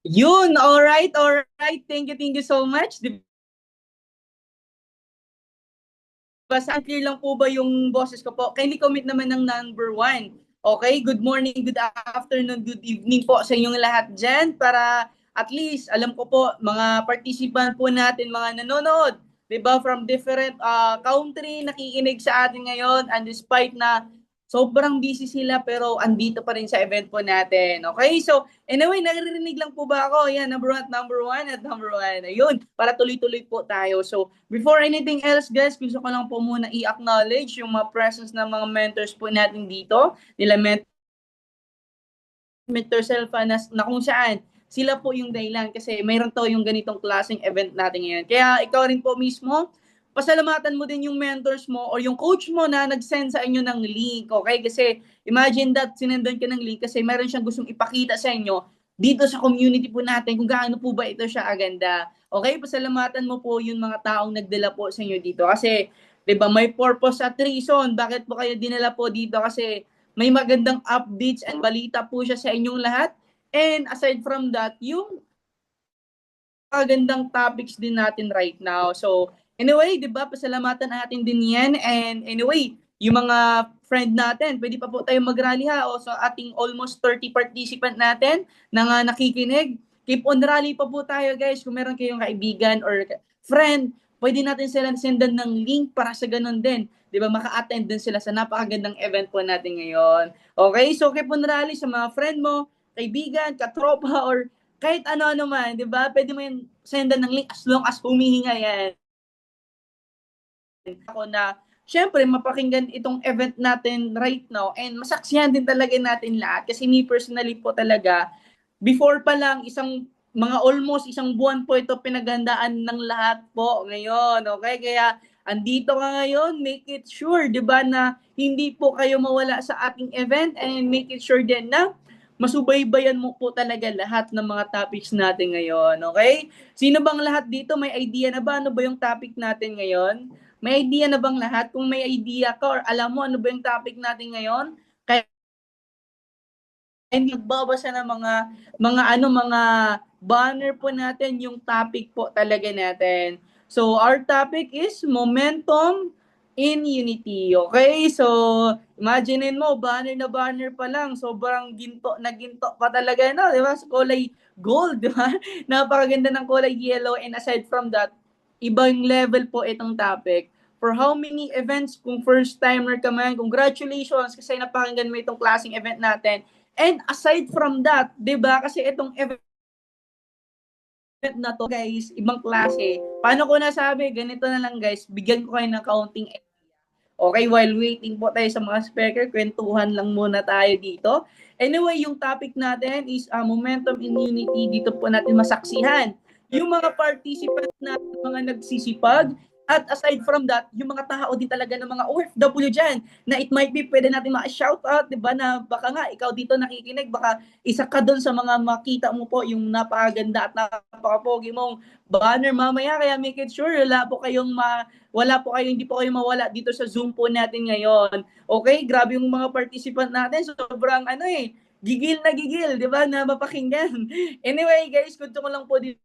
Yun, alright, alright. Thank you so much. Di ba, saan clear lang po ba yung boses ko po? Kindly comment naman ng number one. Okay, good morning, good afternoon, good evening po sa inyong lahat dyan para at least alam ko po mga participant po natin, mga nanonood, 'di ba, from different country nakikinig sa atin ngayon, and despite na sobrang busy sila pero andito pa rin sa event po natin. Okay? So, anyway, naririnig lang po ba ako? Yan, number one at number one. Ayun, para tuloy-tuloy po tayo. So, before anything else, guys, gusto ko lang po muna i-acknowledge yung mga presence ng mga mentors po natin dito. Nila Mentor Selfa na kung saan sila po yung dahilan kasi mayroon to yung ganitong klaseng event natin ngayon. Kaya ikaw rin po mismo, pasalamatan mo din yung mentors mo or yung coach mo na nag-send sa inyo ng link, okay? Kasi imagine that sinendan ka ng link kasi meron siyang gustong ipakita sa inyo dito sa community po natin kung gaano po ba ito siya aganda. Okay, pasalamatan mo po yung mga taong nagdala po sa inyo dito kasi 'di ba may purpose at reason bakit po kayo dinala po dito kasi may magandang updates and balita po siya sa inyong lahat. And aside from that, yung magandang topics din natin right now. So, anyway, di ba, pasalamatan natin din yan. And anyway, yung mga friend natin, pwede pa po tayo mag-rally ha. O sa ating almost 30 participant natin na nga nakikinig. Keep on rally pa po tayo guys. Kung meron kayong kaibigan or friend, pwede natin sila sendan ng link para sa ganun din. Di ba, maka-attend din sila sa napakagandang event po natin ngayon. Okay, so keep on rally sa mga friend mo, kaibigan, katropa, or kahit ano-ano man, di ba? Pwede mo yung sendan ng link as long as humihinga yan. Ako na, syempre, mapakinggan itong event natin right now and masaksihan din talaga natin lahat. Kasi me personally po talaga, before pa lang, mga almost isang buwan po ito pinaghandaan ng lahat po ngayon. Okay? Kaya, andito ka ngayon, make it sure, di ba, na hindi po kayo mawala sa ating event and make it sure din na masubaybayan mo po talaga lahat ng mga topics natin ngayon, okay? Sino bang lahat dito may idea na ba ano ba yung topic natin ngayon? May idea na bang lahat? Kung may idea ka or alam mo ano ba yung topic natin ngayon, kaya hindi nagbabasa ng mga banner po natin yung topic po talaga natin. So our topic is momentum in unity. Okay? So imaginein mo banner na banner pa lang, sobrang ginto na ginto pa talaga no, 'di ba? So, kulay gold, 'di ba? Napakaganda ng kulay yellow, and aside from that, ibang level po itong topic. For how many events, kung first timer ka man, congratulations kasi napakinggan mo itong klaseng event natin. And aside from that, 'di ba? Kasi itong event na to, guys, ibang klase. Paano ko nasabi? Ganito na lang, guys. Bigyan ko kayo ng counting. Okay, while waiting po tayo sa mga speaker, kwentuhan lang muna tayo dito. Anyway, yung topic natin is momentum in unity. Dito po natin masaksihan yung mga participants na mga nagsisipag. At aside from that, yung mga tao din talaga ng mga OFW dyan na it might be pwede natin ma-shout out, di ba, na baka nga ikaw dito nakikinig, baka isa ka doon sa mga makita mo po yung napakaganda at napakapogi mong banner mamaya. Kaya make it sure hindi po kayo mawala dito sa Zoom po natin ngayon. Okay, grabe yung mga participant natin. Sobrang gigil na gigil, di ba, na mapakinggan. Anyway, guys, kunto ko lang po dito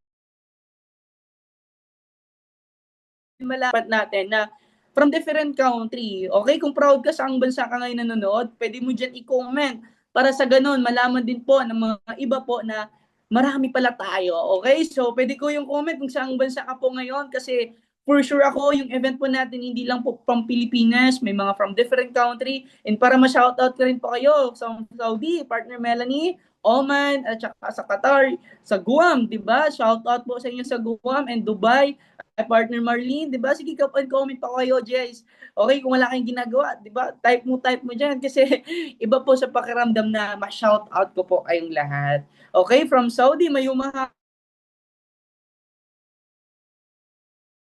malapat natin na from different country. Okay, kung proud ka sa ang bansa ka ngayon nanonood, pwede mo dyan i-comment para sa ganun, malaman din po ng mga iba po na marami pala tayo. Okay, so pwede ko yung comment kung saan bansa ka po ngayon kasi for sure ako, yung event po natin hindi lang po from Pilipinas, may mga from different country. And para ma-shoutout ko rin po kayo sa Saudi, partner Melanie, Oman, at saka sa Qatar, sa Guam, di ba? Shoutout po sa inyo sa Guam and Dubai, partner Marlene, di ba? Sige, comment pa kayo, Jess. Okay, kung wala kayong ginagawa, di ba? Type mo dyan kasi iba po sa pakiramdam na ma-shout out ko po kayong lahat. Okay, from Saudi, Mayumaha.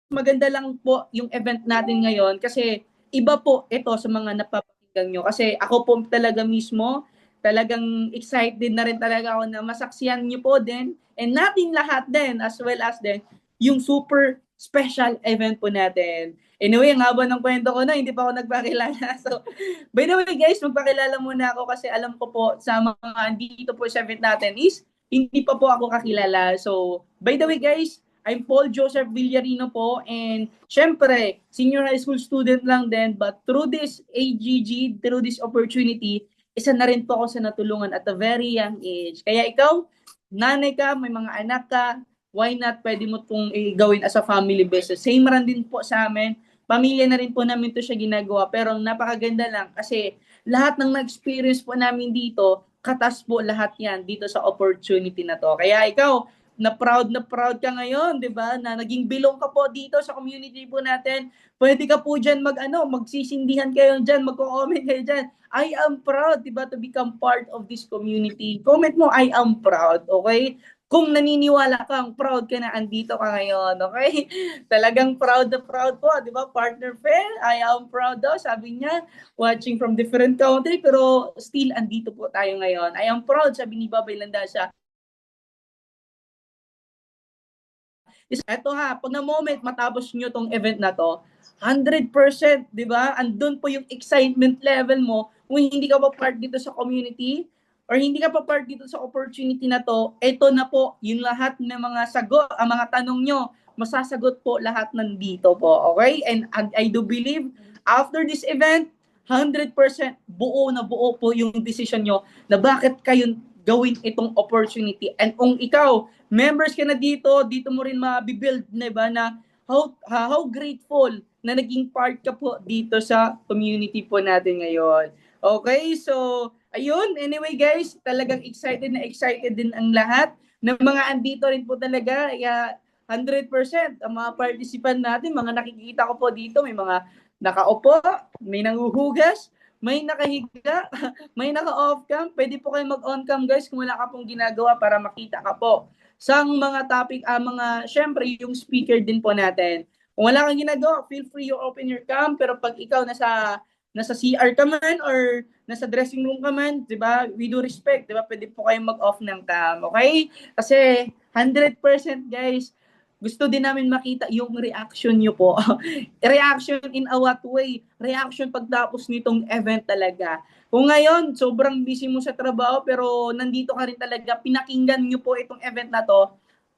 Maganda lang po yung event natin ngayon kasi iba po ito sa mga napapakinggan nyo. Kasi ako po talaga mismo, talagang excited na rin talaga ako na masaksiyan nyo po din and natin lahat din as well as din yung super special event po natin. Anyway, ang haba ng kwento ko na, hindi pa ako nagpakilala. So, by the way guys, magpakilala muna ako kasi alam ko po sa mga dito po sa event natin is hindi pa po ako kakilala. So, by the way guys, I'm Paul Joseph Villarino po, and syempre, senior high school student lang din, but through this AGG, through this opportunity, isa na rin po ako sa natulungan at a very young age. Kaya ikaw, nanay ka, may mga anak ka, why not pwede mo itong gawin as a family business. Same ran din po sa amin. Pamilya na rin po namin to siya ginagawa, pero napakaganda lang kasi lahat ng na-experience po namin dito, katas po lahat yan dito sa opportunity na to. Kaya ikaw, na proud ka ngayon, 'di ba? Na naging bilong ka po dito sa community po natin. Pwede ka po diyan magsisindihan kayo diyan, magko-comment kayo diyan. I am proud, 'di ba, to become part of this community. Comment mo I am proud, okay? Kung naniniwala kang proud ka na andito ka ngayon, okay? Talagang proud na proud po, 'di ba? Partner Fair, I am proud daw, sabi niya, watching from different country pero still andito po tayo ngayon. I am proud, sabi ni Babay Landasa. Eto ha, pag na moment matapos nyo tong event na to, 100%, di ba? Andun po yung excitement level mo kung hindi ka pa part dito sa community or hindi ka pa part dito sa opportunity na to, eto na po, yung lahat ng mga sagot, ang mga tanong nyo, masasagot po lahat nandito po, okay? And I do believe, after this event, 100% buo na buo po yung decision nyo na bakit kayo gawin itong opportunity. And kung ikaw, members ka na dito mo rin mabibuild na ba na how grateful na naging part ka po dito sa community po natin ngayon. Okay, so ayun, anyway guys, talagang excited din ang lahat ng mga andito rin po talaga. Kaya 100% ang mga participant natin, mga nakikita ko po dito, may mga nakaupo, may nanguhugas, may nakahiga, may naka-off cam. Pwede po kayo mag-on cam guys kung wala ka pong ginagawa para makita ka po sa mga topic, syempre yung speaker din po natin. Kung wala kang ginagawa, feel free you open your cam, pero pag ikaw nasa CR ka man or nasa dressing room ka man, 'di ba? We do respect, 'di ba? Pwede po kayong mag-off ng cam, okay? Kasi 100% guys, gusto din namin makita yung reaction nyo po. Reaction in a what way? Reaction pagtapos nitong event talaga. Kung ngayon, sobrang busy mo sa trabaho pero nandito ka rin talaga, pinakinggan nyo po itong event na to,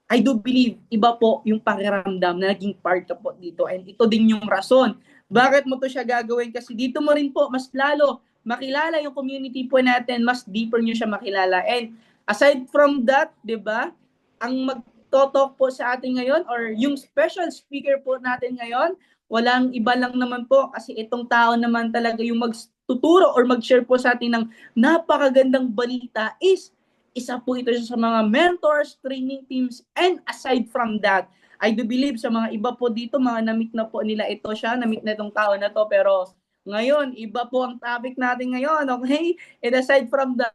I do believe, iba po yung pakiramdam na naging part ka po dito. And ito din yung rason. Bakit mo to siya gagawin? Kasi dito mo rin po mas lalo makilala yung community po natin, mas deeper nyo siya makilala. And aside from that, di ba, ang magtotalk po sa atin ngayon or yung special speaker po natin ngayon, walang iba lang naman po kasi itong tao naman talaga yung magtuturo or mag-share po sa atin ng napakagandang balita is isa po ito sa mga mentors, training teams, and aside from that, I do believe sa mga iba po dito, mga namit na po nila ito siya, namit na itong tao na to, pero ngayon, iba po ang topic natin ngayon, okay? And aside from that,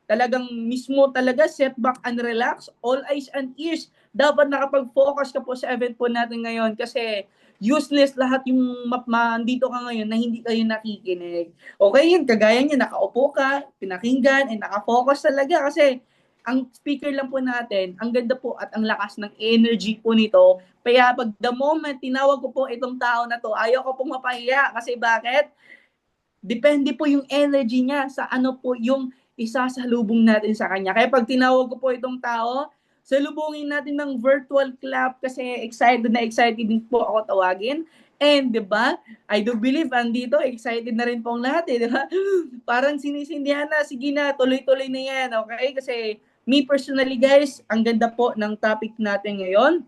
talagang mismo talaga set back and relax, all eyes and ears. Dapat nakapag-focus ka po sa event po natin ngayon kasi useless lahat yung dito ka ngayon na hindi kayo nakikinig. Okay, yan, kagaya niya, nakaupo ka, pinakinggan, and nakafocus talaga kasi ang speaker lang po natin, ang ganda po at ang lakas ng energy po nito. Kaya pag the moment tinawag ko po itong tao na to, ayaw ko pong mapahiya kasi bakit? Depende po yung energy niya sa ano po yung isasalubong natin sa kanya. Kaya pag tinawag ko po itong tao, salubungin natin ng virtual clap kasi excited din po ako tawagin. And 'di ba? I do believe andito excited na rin po ang lahat 'di ba? Parang sinisindihan na, sige na, tuloy-tuloy na 'yan, okay? Kasi me personally guys, ang ganda po ng topic natin ngayon.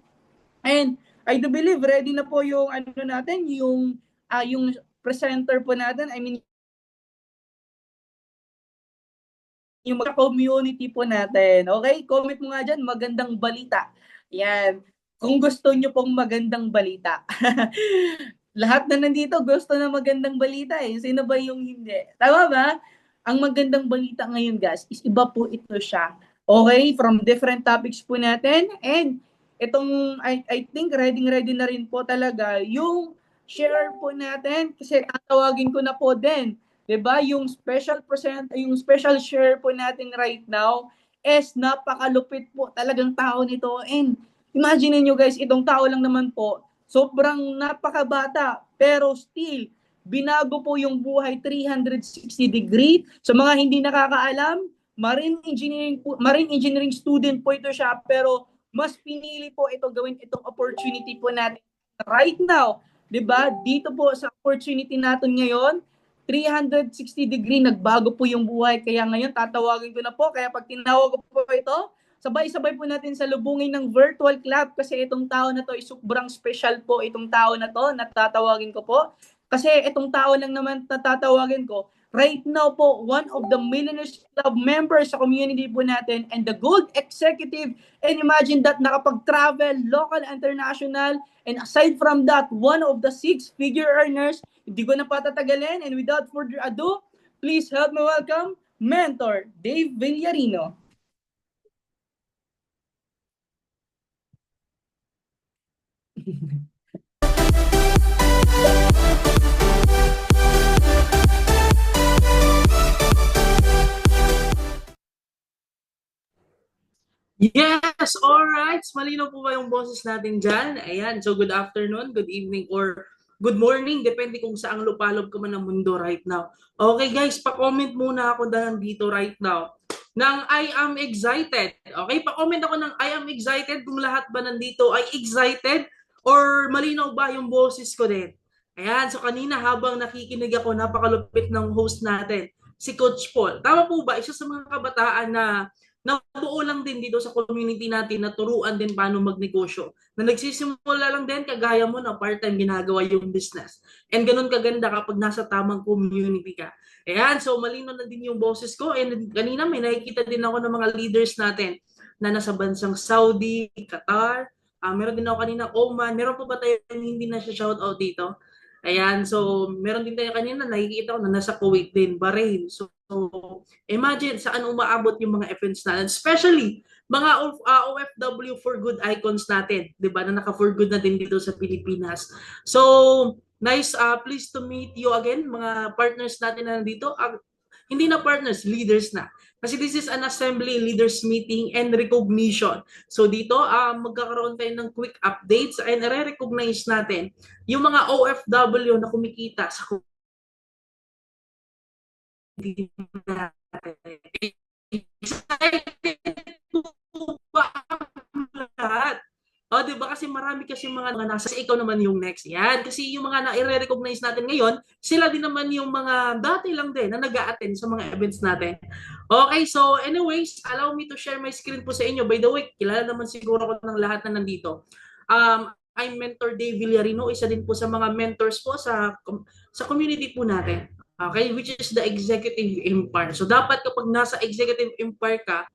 And I do believe ready na po yung ano natin, yung presenter po natin. I mean yung mga community po natin. Okay? Comment mo nga dyan, magandang balita. Yan. Kung gusto nyo pong magandang balita. Lahat na nandito gusto na magandang balita eh. Sino ba yung hindi? Tama ba? Ang magandang balita ngayon guys is iba po ito siya. Okay? From different topics po natin. And itong, I think ready na rin po talaga yung share po natin kasi tatawagin ko na po din. 'Di ba? Yung special share po natin right now is napakalupit po talagang tao nito. And imagine niyo guys, itong tao lang naman po, sobrang napakabata pero still binago po yung buhay 360 degree. Sa mga hindi nakakaalam, marine engineering student po ito siya, pero mas pinili po ito gawin itong opportunity po natin right now. 'Di ba? Dito po sa opportunity natin ngayon, 360 degree nagbago po yung buhay. Kaya ngayon tatawagin ko na po. Kaya pag tinawag ko po ito, sabay-sabay po natin sa lubungin ng virtual club kasi itong tao na to ay sobrang special po itong tao na to na tatawagin ko po. Kasi itong tao lang naman na tatawagin ko, right now po, one of the Millionaires Club members sa community po natin and the Gold Executive. And imagine that nakapag-travel, local, international, and aside from that, one of the 6-figure earners. Hindi ko na patatagalin, and without further ado, please help me welcome Mentor Dave Villarino. Yes, alright. Malinaw po ba yung boses natin dyan? Ayan, so good afternoon, good evening, or good morning, depende kung saang lupalob ka man ng mundo right now. Okay guys, pa-comment muna ako dahil dito right now ng I am excited. Okay, pa-comment ako ng I am excited kung lahat ba nandito ay excited or malinaw ba yung boses ko din. Ayan, so kanina habang nakikinig ako, napakalupit ng host natin, si Coach Paul. Tama po ba? Isa sa mga kabataan na nabuo lang din dito sa community natin na turuan din paano magnegosyo. Na nagsisimula lang din kagaya mo na part-time ginagawa yung business. And ganun kaganda kapag nasa tamang community ka. Ayan, so malino na din yung boses ko. And kanina may nakikita din ako ng mga leaders natin na nasa bansang Saudi, Qatar, meron din ako kanina Oman. Meron pa ba tayo hindi na siya shoutout dito? Ayan, so meron din tayo kanina nakikita ko na nasa Kuwait din, Bahrain. So imagine saan umaabot yung mga events natin, especially mga OFW for good icons natin, 'di ba? Na naka for good na din dito sa Pilipinas. So, nice, pleased to meet you again mga partners natin na nandito. Hindi na partners, leaders na. Kasi this is an assembly leaders meeting and recognition. So dito, magkakaroon tayo ng quick updates and re-recognize natin yung mga OFW na kumikita sa community natin. Excited po ba ang lahat? O, di ba? Kasi marami kasi mga nasa ikaw naman yung next. Yan. Kasi yung mga na-recognize natin ngayon, sila din naman yung mga dati lang din na nag-a-attend sa mga events natin. Okay, so anyways, allow me to share my screen po sa inyo. By the way, kilala naman siguro ko ng lahat na nandito. I'm Mentor Dave Villarino, isa din po sa mga mentors po sa community po natin. Okay, which is the executive empire. So dapat kapag nasa executive empire ka,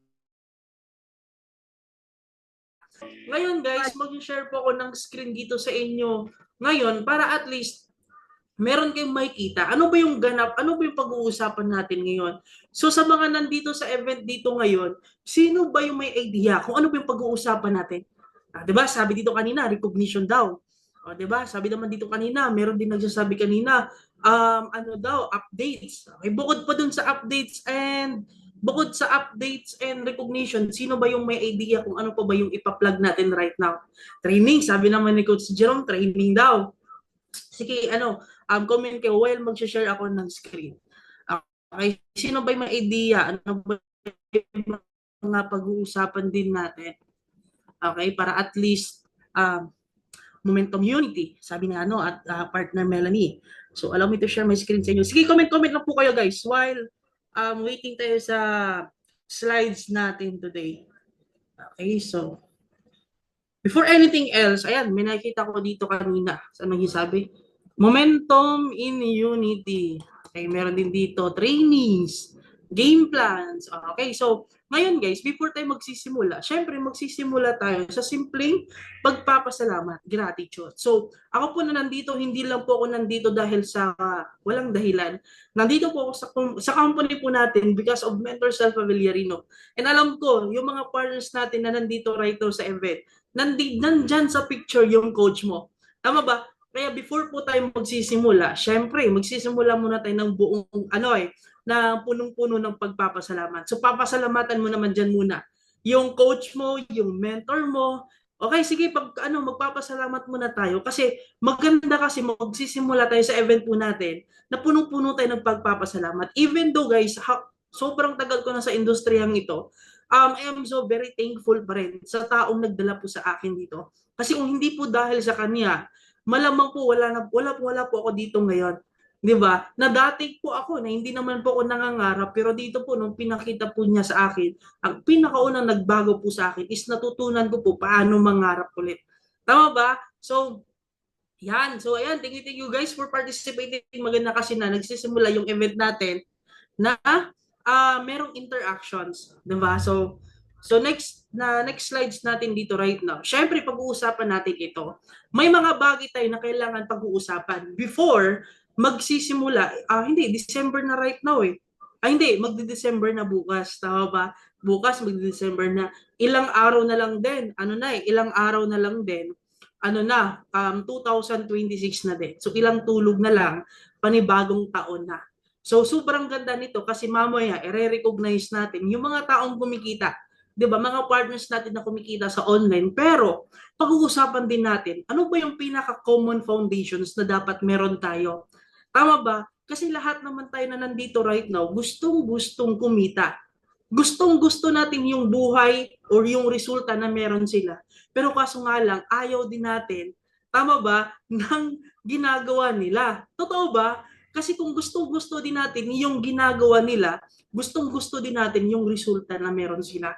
ngayon guys, mag-share po ako ng screen dito sa inyo ngayon para at least meron kayong makikita. Ano ba yung ganap? Ano ba yung pag-uusapan natin ngayon? So sa mga nandito sa event dito ngayon, sino ba yung may idea kung ano ba yung pag-uusapan natin? 'Di ba? Sabi dito kanina, recognition daw. O 'di ba? Sabi naman dito kanina, meron din nagsasabi kanina, ano daw, updates. Okay, bukod pa dun sa updates and recognition, sino ba yung may idea kung ano pa ba yung ipa-plug natin right now? Training, sabi naman ni Coach Jerome, training daw. Sige, comment kayo while mag-share ako ng screen. Okay, sino ba yung may idea? Ano ba yung mga pag-uusapan din natin? Okay, para at least momentum unity, sabi nga at partner Melanie. So allow me to share my screen sa inyo. Sige, comment lang po kayo guys while waiting tayo sa slides natin today. Okay, so before anything else, ayan, may nakikita ko dito kanina. Saan nagsasabi? Momentum in unity. Okay, meron din dito trainings, game plans. Okay, so ngayon guys, before tayo magsisimula, syempre magsisimula tayo sa simpleng pagpapasalamat, gratitude. So, ako po na nandito, hindi lang po ako nandito dahil sa walang dahilan. Nandito po ako sa company po natin because of Mentor Selfa Villarino. And alam ko, yung mga partners natin na nandito right now sa event, nandyan sa picture yung coach mo. Tama ba? Kaya before po tayo magsisimula, syempre, magsisimula muna tayo ng buong na punong-puno ng pagpapasalamat. So papasalamatan mo naman dyan muna yung coach mo, yung mentor mo, Okay, sige, magpapasalamat muna tayo kasi maganda kasi magsisimula tayo sa event po natin na punong-puno tayo ng pagpapasalamat. Even though guys, sobrang tagal ko na sa industriyang ito, I am so very thankful pa rin sa taong nagdala po sa akin dito. Kasi kung hindi po dahil sa kanya, malamang po wala po ako dito ngayon. 'Di ba? Na dati po ako na hindi naman po ako nangangarap pero dito po nung pinakita po niya sa akin, ang pinakaunang nagbago po sa akin is natutunan ko po paano mangarap ulit. Tama ba? So, yan. So, ayan. Thank you guys for participating. Maganda kasi na nagsisimula yung event natin na merong interactions. Diba? So next slides natin dito right now. Syempre, pag-uusapan natin ito. May mga bagay tayo na kailangan pag-uusapan before magsisimula. Hindi, December na right now eh. Hindi, magde-December na bukas. Tama ba? Bukas magde-December na. Ilang araw na lang din. Ilang araw na lang din. 2026 na din. So ilang tulog na lang, panibagong taon na. So sobrang ganda nito kasi mamaya i-recognize natin yung mga taong kumikita. 'Di ba? Mga partners natin na kumikita sa online, pero pag-uusapan din natin ano ba yung pinaka-common foundations na dapat meron tayo. Tama ba? Kasi lahat naman tayo na nandito right now, gustong-gustong kumita. Gustong-gusto natin yung buhay or yung resulta na meron sila. Pero kaso nga lang, ayaw din natin, tama ba, ng ginagawa nila. Totoo ba? Kasi kung gustong-gusto din natin yung ginagawa nila, gustong-gusto din natin yung resulta na meron sila.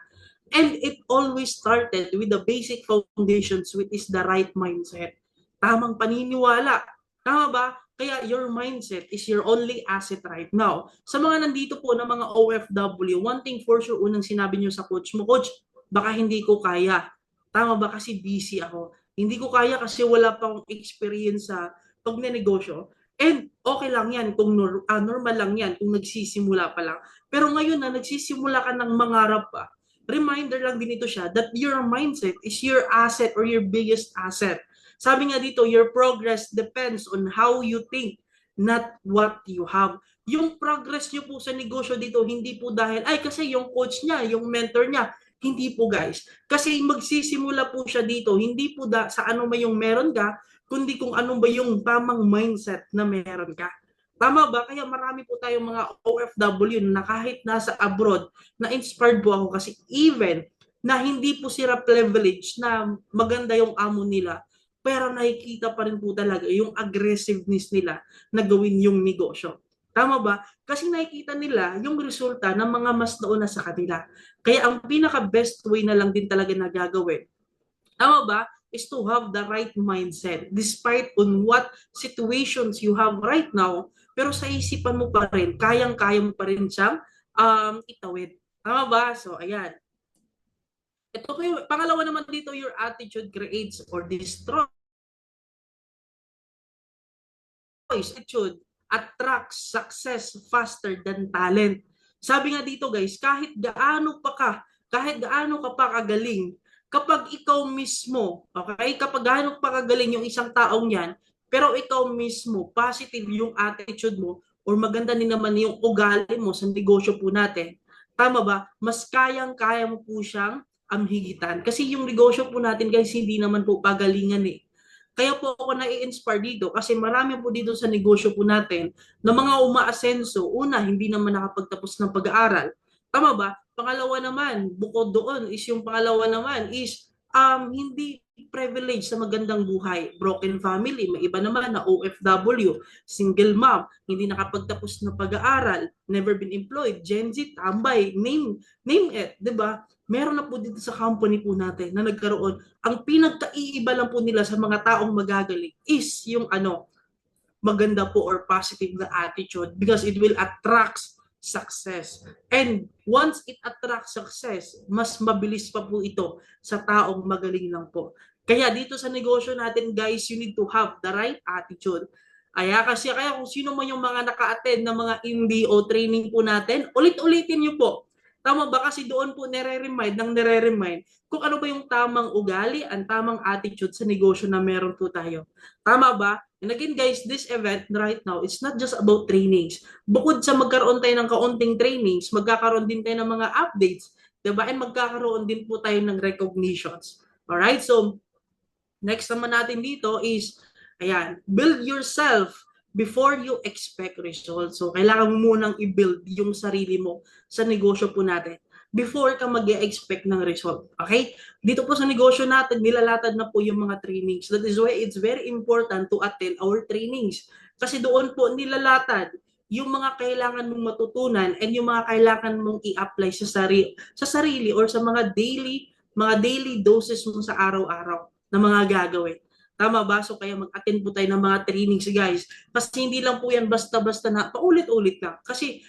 And it always started with the basic foundations, which is the right mindset. Tamang paniniwala. Tama ba? Kaya your mindset is your only asset right now. Sa mga nandito po na mga OFW, one thing for sure, unang sinabi nyo sa coach mo, Coach, baka hindi ko kaya. Tama ba? Kasi busy ako. Hindi ko kaya kasi wala pang experience sa pagnenegosyo. And okay lang yan kung normal lang yan kung nagsisimula pa lang. Pero ngayon na nagsisimula ka ng mangarap pa, reminder lang din ito siya that your mindset is your asset or your biggest asset. Sabi nga dito, your progress depends on how you think, not what you have. Yung progress nyo po sa negosyo dito, hindi po dahil, kasi yung coach niya, yung mentor niya, hindi po guys. Kasi magsisimula po siya dito, hindi po sa ano ba yung meron ka, kundi kung ano ba yung tamang mindset na meron ka. Tama ba? Kaya marami po tayong mga OFW na kahit nasa abroad, na-inspired po ako kasi even na hindi po sila privileged na maganda yung amo nila, pero nakikita pa rin po talaga yung aggressiveness nila na gawin yung negosyo. Tama ba? Kasi nakikita nila yung resulta ng mga mas nauna sa kanila. Kaya ang pinaka-best way na lang din talaga na gagawin, tama ba, is to have the right mindset despite on what situations you have right now, pero sa isipan mo pa rin, kayang-kaya mo pa rin siyang itawid. Tama ba? So, ayan. Ito kayo, pangalawa naman dito, your attitude creates or destroys. Attitude attracts success faster than talent. Sabi nga dito guys, kahit gaano ka pa kagaling, kapag ikaw mismo, okay, kapag gaano pa kagaling yung isang taong yan, pero ikaw mismo, positive yung attitude mo, or maganda din naman yung ugali mo sa negosyo po natin, tama ba? Mas kayang-kaya mo po siyang higitan. Kasi yung negosyo po natin guys, hindi naman po pagalingan eh. Kaya po ako nai-inspire dito kasi marami po dito sa negosyo po natin na mga umaasenso. Una, hindi naman nakapagtapos ng pag-aaral. Tama ba? Pangalawa naman, bukod doon is yung pangalawa naman is hindi privilege sa magandang buhay. Broken family, may iba naman na OFW, single mom, hindi nakapagtapos ng pag-aaral, never been employed, Gen Z, tambay, name it, 'di ba? Meron na po dito sa company po natin na nagkaroon. Ang pinagkaiiba lang po nila sa mga taong magagaling is yung maganda po or positive na attitude because it will attract success. And once it attracts success, mas mabilis pa po ito sa taong magaling lang po. Kaya dito sa negosyo natin guys, you need to have the right attitude. Kaya kung sino man yung mga naka-attend na mga MBO training po natin, ulit-ulitin niyo po. Tama ba? Kasi doon po nire-remind kung ano ba yung tamang ugali, ang tamang attitude sa negosyo na meron po tayo. Tama ba? And again guys, this event right now, it's not just about trainings. Bukod sa magkaroon tayo ng kaunting trainings, magkakaroon din tayo ng mga updates, diba? And magkakaroon din po tayo ng recognitions. Alright, so next naman natin dito is, ayan, build yourself before you expect results. So, kailangan mo munang i-build yung sarili mo sa negosyo po natin before ka mag-expect ng result. Okay? Dito po sa negosyo natin, nilalatad na po yung mga trainings. That is why it's very important to attend our trainings. Kasi doon po nilalatad yung mga kailangan mong matutunan and yung mga kailangan mong i-apply sa sarili or sa mga daily doses mo sa araw-araw na mga gagawin. Tama ba? So kaya mag-attend po tayo ng mga trainings, guys. Kasi hindi lang po yan basta-basta na paulit-ulit lang. Kasi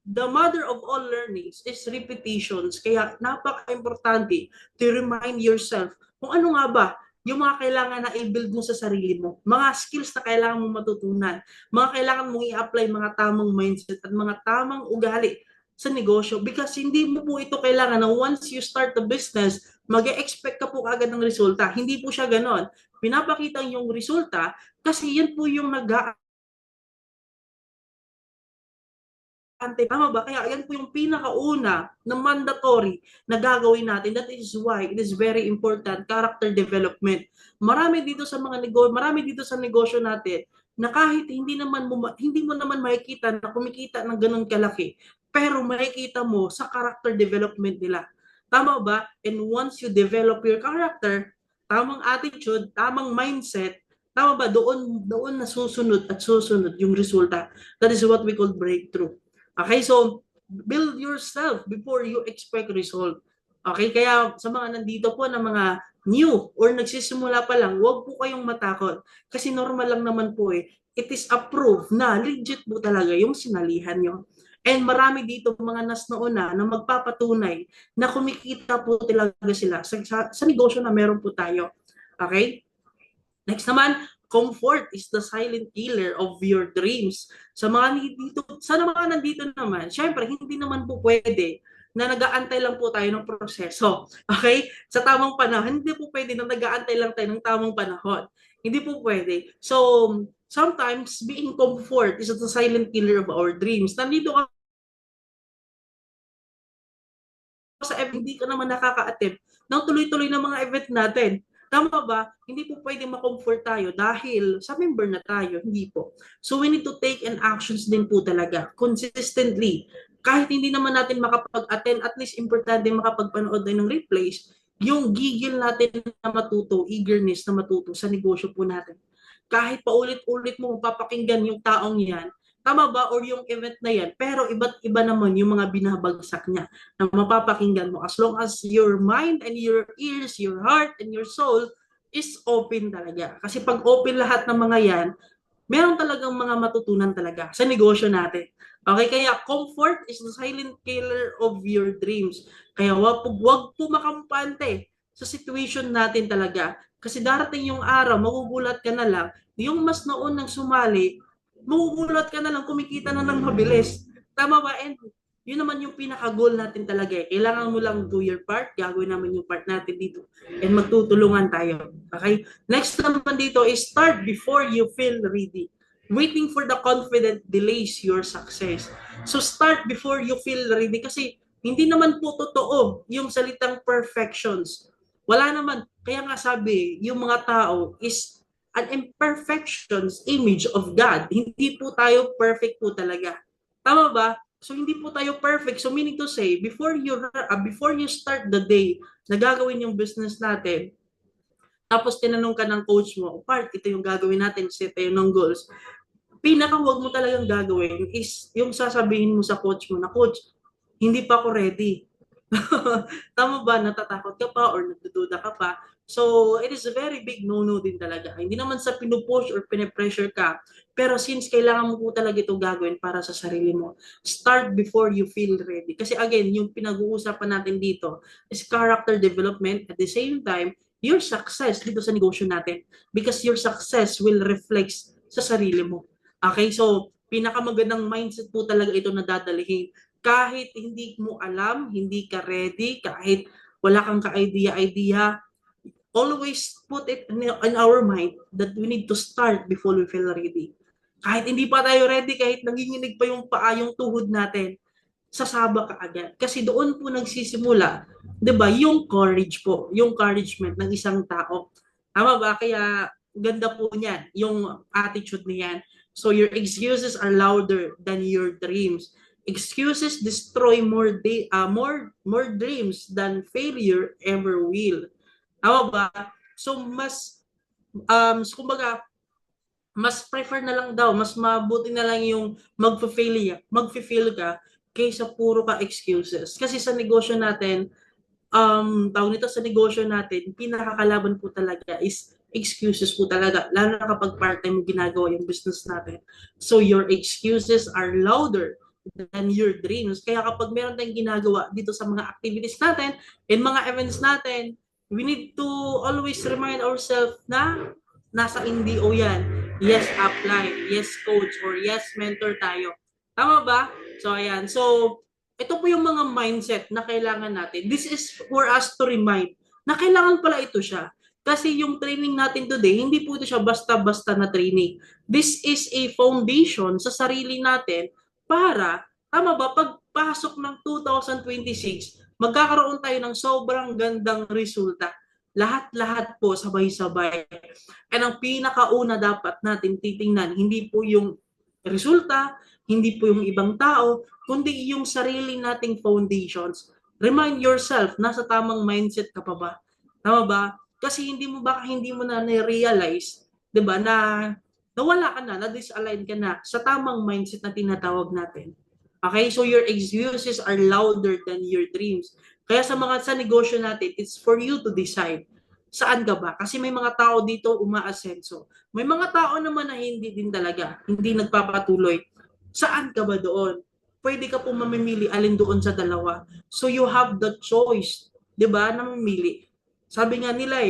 the mother of all learnings is repetitions. Kaya napaka-importante to remind yourself kung ano nga ba yung mga kailangan na i-build mo sa sarili mo. Mga skills na kailangan mong matutunan. Mga kailangan mong i-apply mga tamang mindset at mga tamang ugali sa negosyo. Because hindi mo po ito kailangan na once you start the business, mag-expect ka po agad ng resulta. Hindi po siya ganon. Pinapakita yung resulta kasi yan po yung tama ba? Kaya yan po yung pinakauna na mandatory na gagawin natin. That is why it is very important, character development. Marami dito sa negosyo natin na kahit hindi mo naman makikita na kumikita ng ganun kalaki, pero makikita mo sa character development nila. Tama ba? And once you develop your character, tamang attitude, tamang mindset, tama ba? Doon nasusunod at susunod yung resulta. That is what we call breakthrough. Okay, so build yourself before you expect result. Okay, kaya sa mga nandito po na mga new or nagsisimula pa lang, huwag po kayong matakot. Kasi normal lang naman po eh. It is approved na legit po talaga yung sinalihan nyo. And marami dito mga nas nauna na magpapatunay na kumikita po talaga sila sa negosyo na meron po tayo. Okay? Next naman, comfort is the silent killer of your dreams. Sa mga nandito naman, syempre hindi naman po pwede na nag-aantay lang po tayo ng proseso. Okay? Sa tamang panahon, hindi po pwede na nag-aantay lang tayo ng tamang panahon. Hindi po pwede. So, sometimes being comfort is the silent killer of our dreams. Nandito ka sa hindi ka naman nakaka-attempt ng tuloy-tuloy na mga event natin. Tama ba? Hindi po pwedeng ma-comfort tayo dahil sa member na tayo. Hindi po. So we need to take an actions din po talaga. Consistently. Kahit hindi naman natin makapag-attend, at least importante makapagpanood din ng replays, yung gigil natin na matuto, eagerness na matuto sa negosyo po natin. Kahit paulit-ulit mo papakinggan yung taong yan, tama ba? Or yung event na yan, pero iba't iba naman yung mga binabagsak niya na mapapakinggan mo as long as your mind and your ears, your heart and your soul is open talaga. Kasi pag open lahat ng mga yan, meron talagang mga matutunan talaga sa negosyo natin. Okay, kaya comfort is the silent killer of your dreams. Kaya wag po makampante sa situation natin talaga. Kasi darating yung araw, magugulat ka na lang, yung mas naunang sumali, magugulat ka na lang, kumikita na lang mabilis. Tama ba? And yun naman yung pinaka-goal natin talaga. Kailangan mo lang do your part, gagawin naman yung part natin dito. And magtutulungan tayo. Okay? Next naman dito is start before you feel ready. Waiting for the confident delays your success. So start before you feel ready kasi hindi naman po totoo yung salitang perfections. Wala naman. Kaya nga sabi, yung mga tao is an imperfections image of God. Hindi po tayo perfect po talaga. Tama ba? So hindi po tayo perfect. So meaning to say, before you start the day na gagawin yung business natin, tapos tinanong ka ng coach mo, part, ito yung gagawin natin, set tayo ng goals. Huwag mo talagang gagawin is yung sasabihin mo sa coach mo na, coach, hindi pa ako ready. Tama ba? Natatakot ka pa or nagdududa ka pa? So, it is a very big no-no din talaga. Hindi naman sa pinupush or pinipressure ka, pero since kailangan mo po talaga ito gagawin para sa sarili mo, start before you feel ready. Kasi again, yung pinag-uusapan natin dito is character development at the same time, your success dito sa negosyo natin. Because your success will reflect sa sarili mo. Okay, so pinakamagandang mindset po talaga ito na dadalhin. Kahit hindi mo alam, hindi ka ready, kahit wala kang ka-idea, always put it in our mind that we need to start before we feel ready. Kahit hindi pa tayo ready, kahit nanginginig pa yung paa, yung tuhod natin, sasaba ka agad. Kasi doon po nagsisimula 'di ba, yung courage po, yung encouragement ng isang tao. Tama ba? Kaya ganda po niyan, yung attitude niyan. So your excuses are louder than your dreams. Excuses destroy more dreams than failure ever will. Tama ba? So mas kumbaga mas prefer na lang daw, mas mabuti na lang yung magfe-fail ka kaysa puro ka excuses. Kasi sa negosyo natin, tawag nito sa negosyo natin, pinakakalaban po talaga is excuses po talaga, lalo na kapag part-time mo ginagawa yung business natin. So your excuses are louder than your dreams. Kaya kapag meron tayong ginagawa dito sa mga activities natin and mga events natin, we need to always remind ourselves na nasa NDO yan. Yes, apply. Yes, coach. Or yes, mentor tayo. Tama ba? So, ayan. So, ito po yung mga mindset na kailangan natin. This is for us to remind na kailangan pala ito siya. Kasi yung training natin today, hindi po ito siya basta-basta na training. This is a foundation sa sarili natin para, tama ba, pagpasok ng 2026, magkakaroon tayo ng sobrang gandang resulta. Lahat-lahat po sabay-sabay. And ang pinakauna dapat natin titingnan, hindi po yung resulta, hindi po yung ibang tao, kundi yung sarili nating foundations. Remind yourself, nasa tamang mindset ka pa ba? Tama ba? Kasi hindi mo na na-realize, 'di ba, na nawala ka na disalign ka na sa tamang mindset na tinatawag natin. Okay? So your excuses are louder than your dreams. Kaya sa negosyo natin, it's for you to decide. Saan ka ba? Kasi may mga tao dito umaasenso. May mga tao naman na hindi din talaga, hindi nagpapatuloy. Saan ka ba doon? Pwede ka pong mamimili alin doon sa dalawa. So you have the choice, 'di ba, na mamili. Sabi nga nila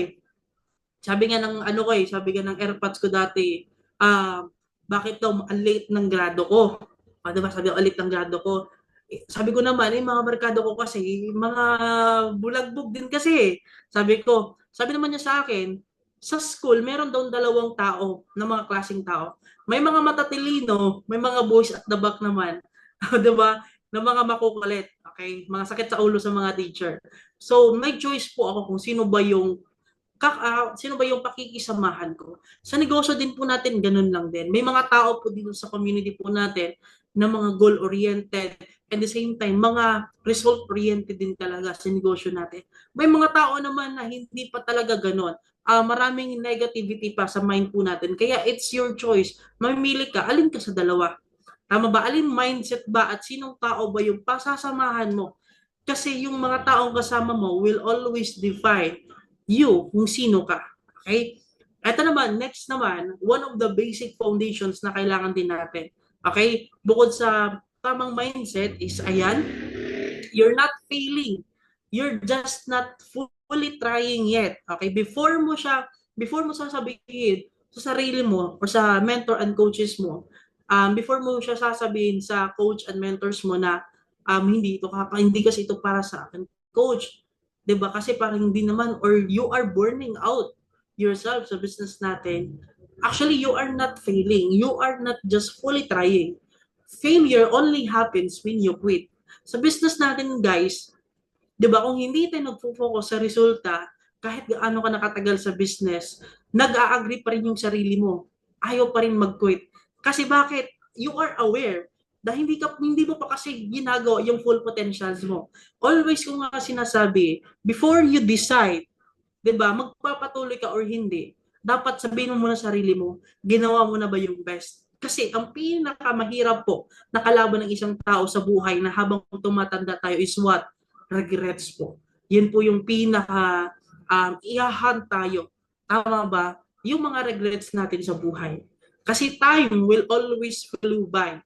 sabi nga ng ano ko sabi nga ng AirPods ko dati, bakit daw ang late ng grado ko? 'Di ba? Sabi ko, late ng grado ko. Sabi ko naman, mga barkada ko kasi, mga bulagbog din kasi. Sabi naman niya sa akin, sa school, meron daw dalawang tao, na mga klaseng tao. May mga matatilino, may mga boys at the back naman. 'Di ba? Na mga makukulit. Okay? Mga sakit sa ulo sa mga teacher. So, may choice po ako kung sino ba yung pakikisamahan ko. Sa negosyo din po natin, ganun lang din. May mga tao po dito sa community po natin na mga goal-oriented and the same time, mga result-oriented din talaga sa negosyo natin. May mga tao naman na hindi pa talaga ganun. Maraming negativity pa sa mind po natin. Kaya it's your choice. Mamimili ka, alin ka sa dalawa. Tama ba? Alin mindset ba at sinong tao ba yung pasasamahan mo? Kasi yung mga taong kasama mo will always define you, kung sino ka. Okay? Ito naman, next naman, one of the basic foundations na kailangan din natin. Okay? Bukod sa tamang mindset is, ayan, you're not failing. You're just not fully trying yet. Okay? Before mo sasabihin sa sarili mo or sa mentor and coaches mo, before mo siya sasabihin sa coach and mentors mo na hindi kasi ito para sa akin, coach. 'Di ba? Kasi parang hindi naman, or you are burning out yourself sa business natin. Actually, you are not failing. You are not just fully trying. Failure only happens when you quit. Sa business natin, guys, 'di ba, kung hindi tayo nagfo-focus sa resulta, kahit gaano ka nakatagal sa business, nag-a-agree pa rin yung sarili mo. Ayaw pa rin mag-quit. Kasi bakit? You are aware dahil hindi mo pa kasi ginagawa yung full potentials mo. Always ko nga sinasabi, before you decide, 'di ba, magpapatuloy ka or hindi, dapat sabihin mo muna sa sarili mo, ginawa mo na ba yung best? Kasi ang pinakamahirap po na kalaban ng isang tao sa buhay na habang tumatanda tayo is what? Regrets po. Yun po yung pinaka iyahan tayo. Tama ba? Yung mga regrets natin sa buhay. Kasi time will always flew by.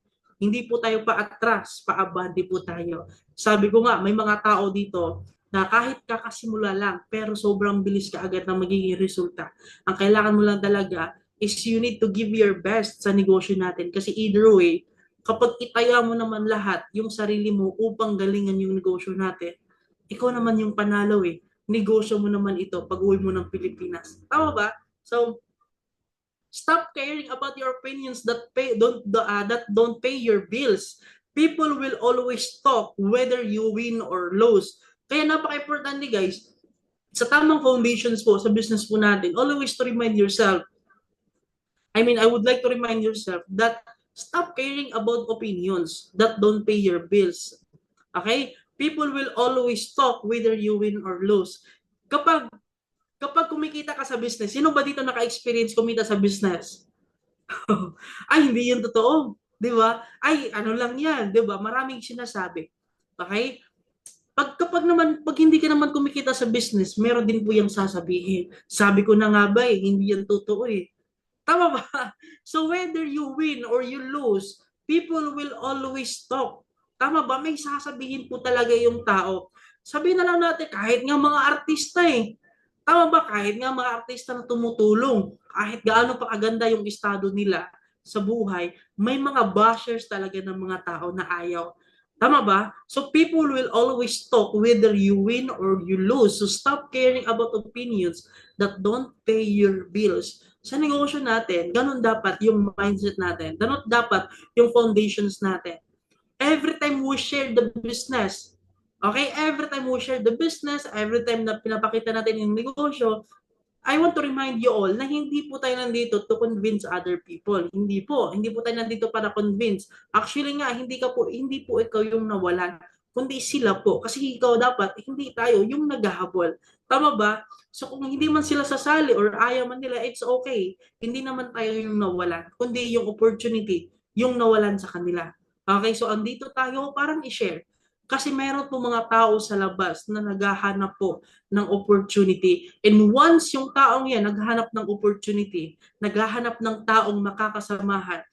Hindi po tayo paatras, paabante po tayo. Sabi ko nga, may mga tao dito na kahit kakasimula lang, pero sobrang bilis ka agad na magiging resulta. Ang kailangan mo lang talaga is you need to give your best sa negosyo natin. Kasi either way, kapag itaya mo naman lahat yung sarili mo upang galingan yung negosyo natin, ikaw naman yung panalo Negosyo mo naman ito pag uwi mo ng Pilipinas. Tama ba? So, stop caring about your opinions that don't pay your bills. People will always talk whether you win or lose. Kaya napaka-importante guys, sa tamang foundations po, sa business po natin, always to remind yourself, I would like to remind yourself that stop caring about opinions that don't pay your bills. Okay? People will always talk whether you win or lose. Kapag kapag kumikita ka sa business, sino ba dito naka-experience kumita sa business? Ay, hindi yun totoo. Di ba? Ay, ano lang yan. Di ba? Maraming sinasabi. Okay? Pag hindi ka naman kumikita sa business, meron din po yung sasabihin. Sabi ko na nga ba hindi yan totoo eh. Tama ba? So whether you win or you lose, people will always talk. Tama ba? May sasabihin po talaga yung tao. Sabihin na lang natin, kahit nga mga artista eh. Tama ba? Kahit nga mga artista na tumutulong, kahit gaano pa kaganda yung estado nila sa buhay, may mga bashers talaga ng mga tao na ayaw. Tama ba? So people will always talk whether you win or you lose. So stop caring about opinions that don't pay your bills. Sa negosyo natin, ganun dapat yung mindset natin. Ganun dapat yung foundations natin. Every time we share the business, okay? Every time we share the business, every time na pinapakita natin yung negosyo, I want to remind you all na hindi po tayo nandito to convince other people. Hindi po. Hindi po tayo nandito para convince. Actually nga, hindi po ikaw yung nawalan, kundi sila po. Kasi ikaw dapat, hindi tayo yung naghahabol. Tama ba? So kung hindi man sila sasali or ayaw man nila, it's okay. Hindi naman tayo yung nawalan, kundi yung opportunity, yung nawalan sa kanila. Okay, so andito tayo parang i-share. Kasi meron po mga tao sa labas na naghahanap po ng opportunity. And once yung taong yan naghahanap ng opportunity, naghahanap ng taong makakasamahan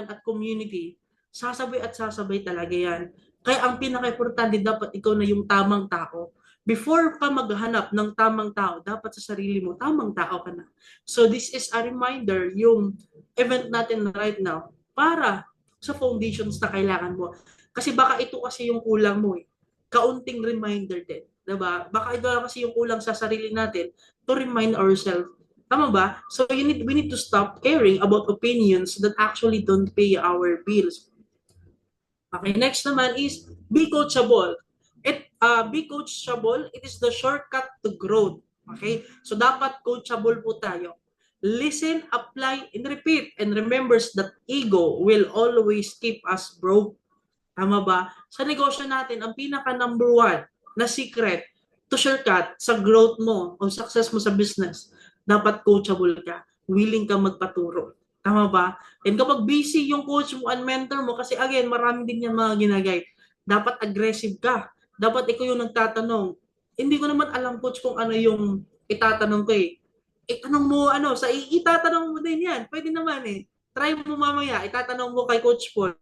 at community, sasabay talaga yan. Kaya ang pinaka-importante, dapat ikaw na yung tamang tao. Before ka maghanap ng tamang tao, dapat sa sarili mo, tamang tao ka na. So this is a reminder, yung event natin right now, para sa foundations na kailangan mo. Kasi baka ito kasi yung kulang mo eh. Kaunting reminder din. Diba? Baka ito kasi yung kulang sa sarili natin to remind ourselves. Tama ba? So we need to stop caring about opinions that actually don't pay our bills. Okay, next naman is be coachable. Be coachable, it is the shortcut to growth. Okay? So dapat coachable po tayo. Listen, apply, and repeat. And remembers that ego will always keep us broke. Tama ba? Sa negosyo natin, ang pinaka number one na secret to shortcut sa growth mo o success mo sa business, dapat coachable ka. Willing ka magpaturo. Tama ba? And kapag busy yung coach mo and mentor mo, kasi again, marami din yan mga ginagay, dapat aggressive ka. Dapat ikaw yung nagtatanong. Hindi ko naman alam, coach, kung ano yung itatanong ko eh. Itanong mo, itatanong mo din yan. Pwede naman eh. Try mo mamaya, itatanong mo kay Coach Paul.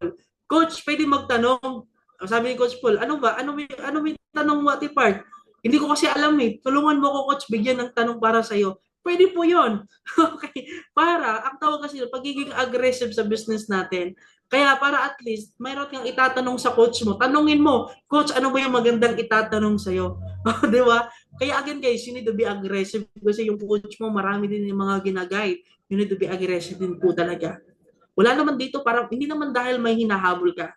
Coach, pwede magtanong. Sabi ni Coach Paul, ano may tanong mo, Ate Part? Hindi ko kasi alam eh. Tulungan mo ko, Coach, bigyan ng tanong para sa'yo. Pwede po yon. Okay. Ang tawag kasi, pagiging aggressive sa business natin. Kaya para at least, mayroon kang itatanong sa coach mo. Tanungin mo, Coach, ano ba yung magandang itatanong sa'yo? Di ba? Kaya again guys, you need to be aggressive kasi yung coach mo, marami din yung mga ginaguide. You need to be aggressive din po talaga. Wala naman dito, parang hindi naman dahil may hinahabol ka,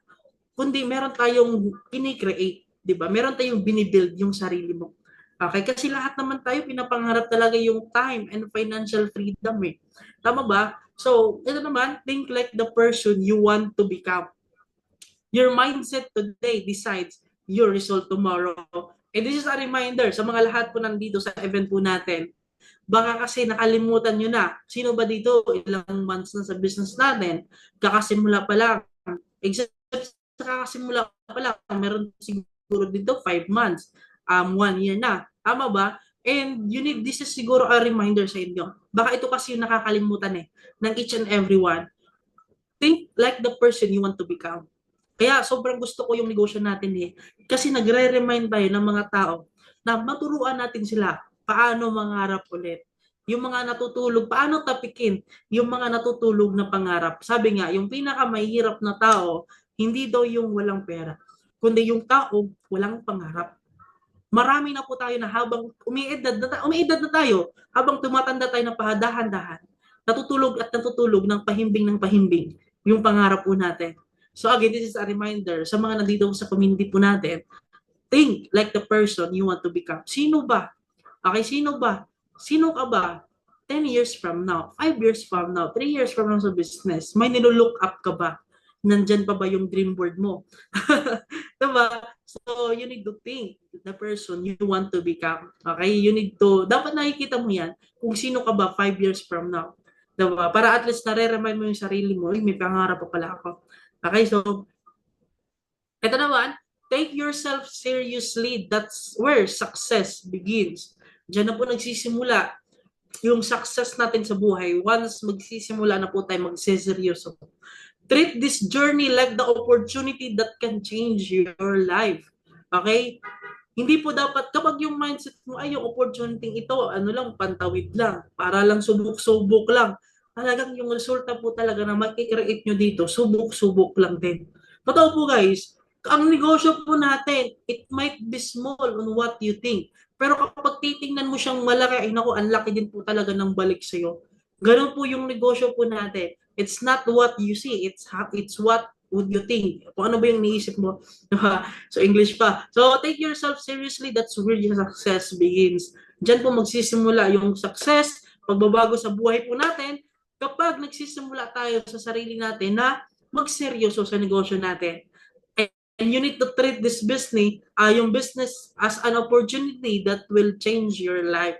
kundi meron tayong ini-create, di ba? Meron tayong binibuild yung sarili mo. Okay? Kasi lahat naman tayo pinapangarap talaga yung time and financial freedom eh. Tama ba? So, ito naman, think like the person you want to become. Your mindset today decides your result tomorrow. And this is a reminder sa mga lahat po nandito sa event po natin. Baka kasi nakalimutan nyo na, sino ba dito ilang months na sa business natin, kakasimula pa lang. Except sa kakasimula pa lang, meron siguro dito 5 months, 1 year na. Tama ba? And this is siguro a reminder sa inyo. Baka ito kasi yung nakakalimutan eh, ng each and everyone. Think like the person you want to become. Kaya sobrang gusto ko yung negosyo natin eh. Kasi nagre-remind tayo ng mga tao na maturuan natin sila paano mangarap ulit. Yung mga natutulog, paano tapikin yung mga natutulog na pangarap. Sabi nga, yung pinakamahirap na tao, hindi daw yung walang pera, kundi yung tao walang pangarap. Marami na po tayo na habang umiidad na tayo, habang tumatanda tayo na pahadahan-dahan, natutulog ng pahimbing yung pangarap po natin. So again, this is a reminder sa mga nandito sa community po natin, think like the person you want to become. Sino ba? Okay, sino ba? Sino ka ba? 10 years from now, 5 years from now, 3 years from now sa business, may nilo-look up ka ba? Nandyan pa ba yung dream board mo? Diba? So, you need to think the person you want to become. Okay? You need to, dapat nakikita mo yan kung sino ka ba 5 years from now. Diba? Para at least nare-remind mo yung sarili mo, may pangarap pa pala ako. Okay? So, ito naman, take yourself seriously. That's where success begins. Diyan na po nagsisimula yung success natin sa buhay. Once magsisimula na po tayo magseseryoso. Treat this journey like the opportunity that can change your life. Okay? Hindi po dapat, kapag yung mindset mo, ay yung opportunity ito, ano lang, pantawid lang, para lang subok-subok lang. Talagang yung resulta po talaga na makikreate nyo dito, subok-subok lang din. Totoo po guys, ang negosyo po natin, it might be small on what you think. Pero kapag titingnan mo siyang malaki, ay naku, ang laki din po talaga ng balik sa'yo. Ganun po yung negosyo po natin. It's not what you see, it's what would you think. Kung ano ba yung niisip mo. So English pa. So take yourself seriously, that's where your success begins. Diyan po magsisimula yung success, pagbabago sa buhay po natin, kapag nagsisimula tayo sa sarili natin na magseryoso sa negosyo natin. And you need to treat this business, yung business as an opportunity that will change your life.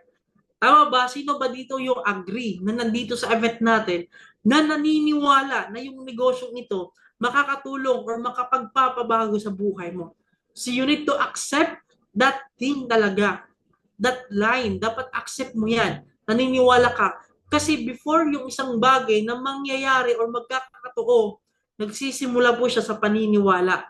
Tama ba? Sino ba dito yung agree na nandito sa event natin na naniniwala na yung negosyong ito makakatulong or makapagpapabago sa buhay mo? So you need to accept that thing talaga. That line, dapat accept mo yan. Naniniwala ka. Kasi before yung isang bagay na mangyayari or magkakatotoo, nagsisimula po siya sa paniniwala.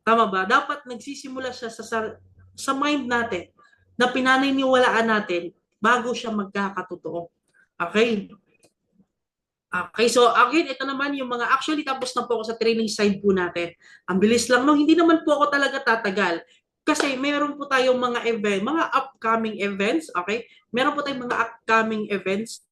Tama ba? Dapat nagsisimula siya sa mind natin na pinaniniwalaan natin bago siya magkakatotoo. Okay? Okay, so again, ito naman yung mga, actually tapos na po ako sa training side po natin. Ang bilis lang, no? Hindi naman po ako talaga tatagal. Kasi meron po tayong mga event, mga upcoming events, okay? Meron po tayong mga upcoming events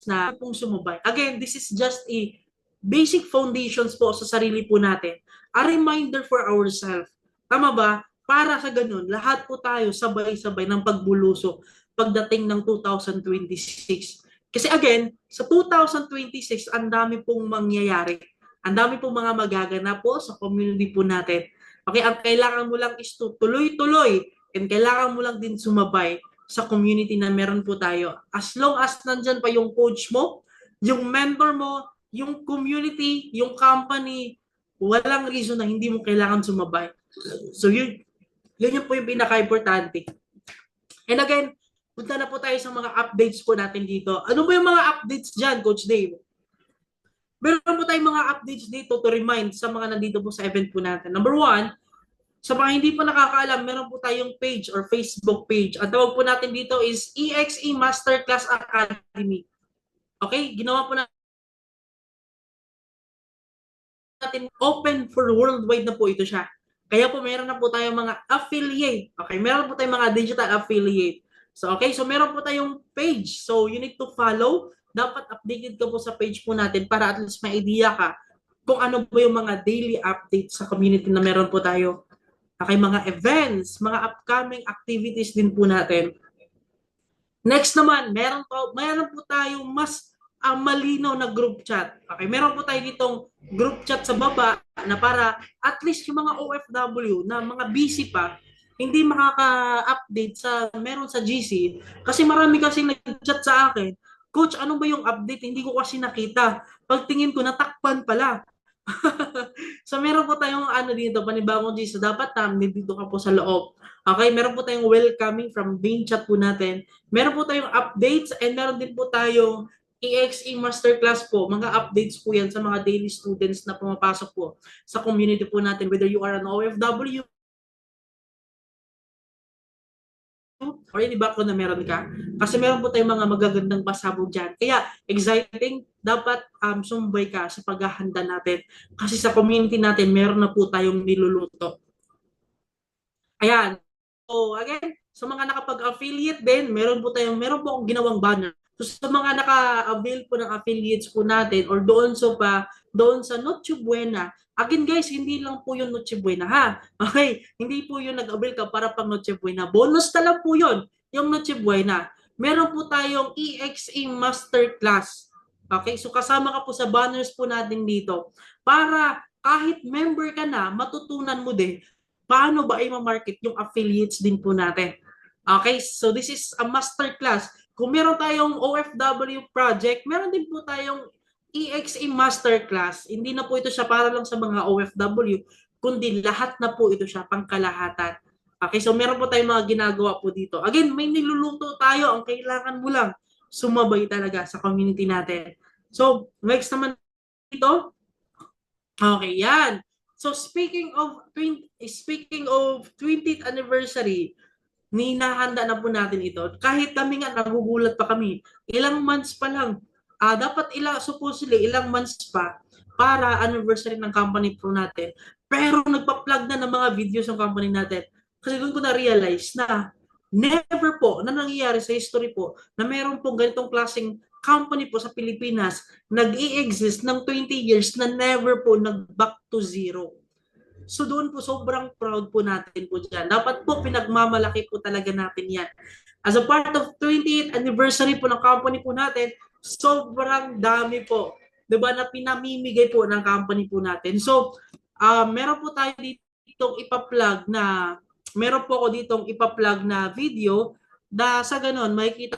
na pong sumubay. Again, this is just a basic foundations po sa sarili po natin. A reminder for ourselves. Tama ba? Para sa ganun, lahat po tayo sabay-sabay ng pagbulusok pagdating ng 2026. Kasi again, sa 2026, ang dami pong mangyayari. Ang dami pong mga magaganap po sa community po natin. Okay, ang kailangan mo lang is tuloy-tuloy and kailangan mo lang din sumabay sa community na meron po tayo. As long as nandyan pa yung coach mo, yung mentor mo, yung community, yung company, walang reason na hindi mo kailangan sumabay. So yun po yung pinaka-importante. And again, punta na po tayo sa mga updates po natin dito. Ano ba yung mga updates dyan, Coach Dave? Meron po tayong mga updates dito to remind sa mga nandito po sa event po natin. Number one, sa mga hindi po nakakaalam, meron po tayong page or Facebook page. Ang tawag po natin dito is EXE Masterclass Academy. Okay? Ginawa po natin open for worldwide na po ito siya. Kaya po meron na po tayong mga affiliate. Okay, meron po tayong mga digital affiliate. So okay, so meron po tayong page. So you need to follow. Dapat updated ka po sa page po natin para at least may idea ka kung ano po yung mga daily updates sa community na meron po tayo. Okay, mga events, mga upcoming activities din po natin. Next naman, meron po tayong mas malinaw na group chat. Okay, meron po tayo ditong group chat sa baba na para at least yung mga OFW na mga busy pa, hindi makaka-update sa meron sa GC kasi marami kasi nag-chat sa akin. Coach, ano ba yung update? Hindi ko kasi nakita. Pagtingin ko, natakpan pala. So meron po tayong dito, panibagong GC. Dapat dito ka po sa loob. Okay, meron po tayong welcoming from main chat po natin. Meron po tayong updates and meron din po tayong EXE Masterclass po. Mga updates po yan sa mga daily students na pumapasok po sa community po natin. Whether you are an OFW or any background na meron ka. Kasi meron po tayong mga magagandang pasabog dyan. Kaya exciting, dapat sumbay ka sa paghahanda natin. Kasi sa community natin, meron na po tayong niluluto. Ayan. So again, sa mga nakapag-affiliate din, meron po akong ginawang banner. So sa mga naka-avail po ng affiliates po natin or doon sa Noche Buena Again guys, hindi lang po yun Noche Buena ha. Okay, hindi po yun nag-avail ka para pang Noche Buena. Bonus na lang po yun, yung Noche Buena. Meron po tayong EXE Masterclass. Okay, so kasama ka po sa banners po natin dito para kahit member ka na, matutunan mo din paano ba ay ma-market yung affiliates din po natin. Okay, so this is a masterclass. Kung meron tayong OFW project, meron din po tayong EXE Masterclass. Hindi na po ito siya para lang sa mga OFW, kundi lahat na po ito siya, pangkalahatan. Okay, so meron po tayong mga ginagawa po dito. Again, may niluluto tayo. Ang kailangan mo lang, sumabay talaga sa community natin. So, next naman dito. Okay, yan. So, speaking of 20th anniversary, ninahanda na po natin ito. Kahit kami nga, nagugulat pa kami. Ilang months pa lang. Dapat supposedly, ilang months pa para anniversary ng company po natin. Pero nagpa-plug na ng mga videos ng company natin. Kasi doon ko na-realize na never po na nangyayari sa history po na meron pong ganitong klaseng company po sa Pilipinas nag-i-exist ng 20 years na never po nag-back to zero. So doon po sobrang proud po natin po dyan. Dapat po pinagmamalaki po talaga natin yan. As a part of 20th anniversary po ng company po natin, sobrang dami po, 'di ba, na pinamimigay po ng company po natin. So, meron po tayo ditong ipa-plug na video na sa ganon makikita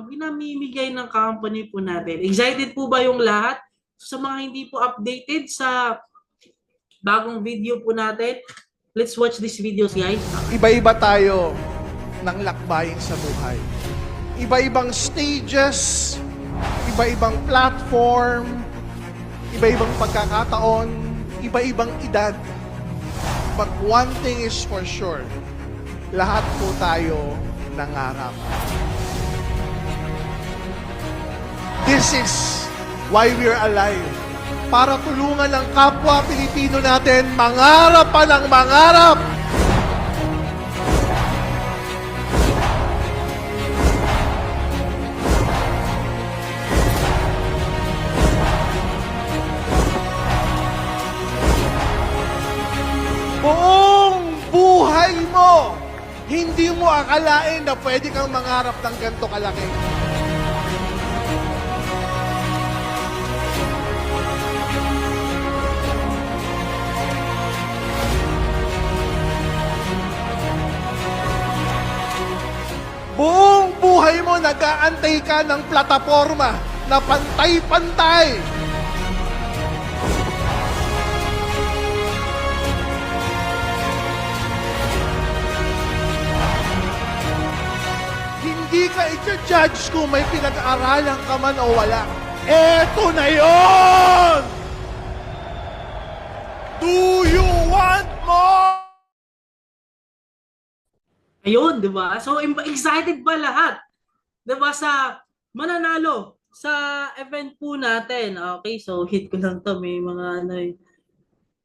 pinamimigay ng company po natin. Excited po ba yung lahat? Sa mga hindi po updated sa bagong video po natin, let's watch these videos guys. Iba-iba tayo ng lakbayin sa buhay. Iba-ibang stages, iba-ibang platform, iba-ibang pagkakataon, iba-ibang edad. But one thing is for sure, lahat po tayo nangarap. This is why we're alive. Para tulungan ang kapwa Pilipino natin mangarap pa ng mangarap. Buong buhay mo, hindi mo akalain na pwede kang mangarap ng ganito kalaki. Buong buhay mo, nag-aantay ka ng plataforma na pantay-pantay. Hindi ka i-judge kung may pinag-aaralan ka man o wala. Eto na yon! Do you want more? Ayun, di ba? So, excited ba lahat? Di ba sa mananalo sa event po natin? Okay, so hit ko lang to. May mga ano eh.